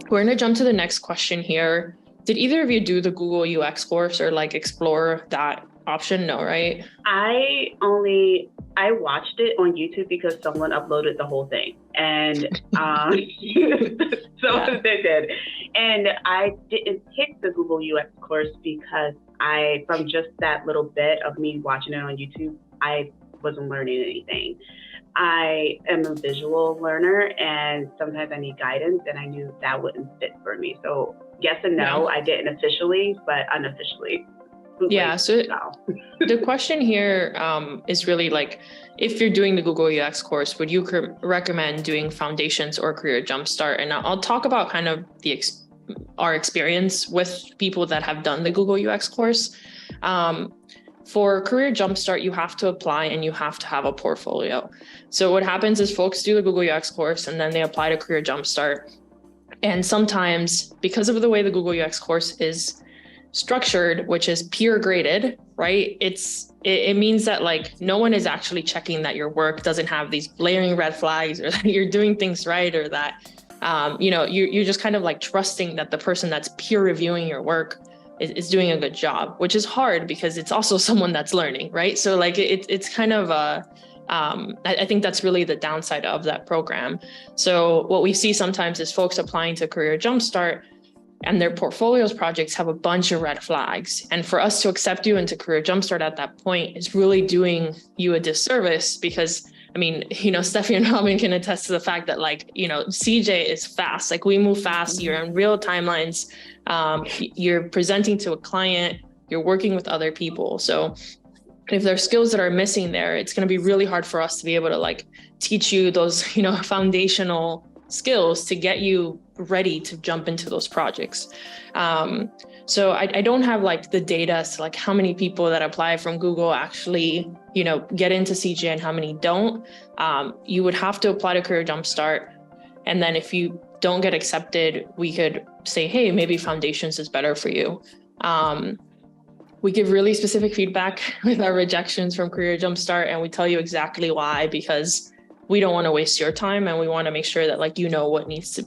We're going to jump to the next question here. Did either of you do the Google UX course or like explore that option? No, right? I watched it on YouTube because someone uploaded the whole thing, and they did, and I didn't pick the Google UX course because from just that little bit of me watching it on YouTube, I wasn't learning anything. I am a visual learner, and sometimes I need guidance, and I knew that wouldn't fit for me. So yes and no, I didn't officially, but unofficially. Yeah, so the question here is really like, if you're doing the Google UX course, would you recommend doing Foundations or Career Jumpstart? And I'll talk about kind of our experience with people that have done the Google UX course. For Career Jumpstart, you have to apply and you have to have a portfolio. So what happens is folks do the Google UX course and then they apply to Career Jumpstart. And sometimes, because of the way the Google UX course is structured, which is peer graded, right? It means that like no one is actually checking that your work doesn't have these blaring red flags, or that you're doing things right, or that you're just kind of like trusting that the person that's peer reviewing your work is doing a good job, which is hard because it's also someone that's learning, right? So like it's kind of I think that's really the downside of that program. So what we see sometimes is folks applying to Career Jumpstart and their portfolios projects have a bunch of red flags. And for us to accept you into Career Jumpstart at that point is really doing you a disservice, because I mean, Stephanie and Robin can attest to the fact that like, CJ is fast. Like we move fast, you're in real timelines, you're presenting to a client, you're working with other people. So if there are skills that are missing there, it's going to be really hard for us to be able to like teach you those, foundational skills to get you ready to jump into those projects. So I don't have like the data as to like how many people that apply from Google actually, get into CJ and how many don't. You would have to apply to Career Jumpstart. And then if you don't get accepted, we could say, hey, maybe Foundations is better for you. We give really specific feedback with our rejections from Career Jumpstart, and we tell you exactly why, because we don't want to waste your time and we want to make sure that like what needs to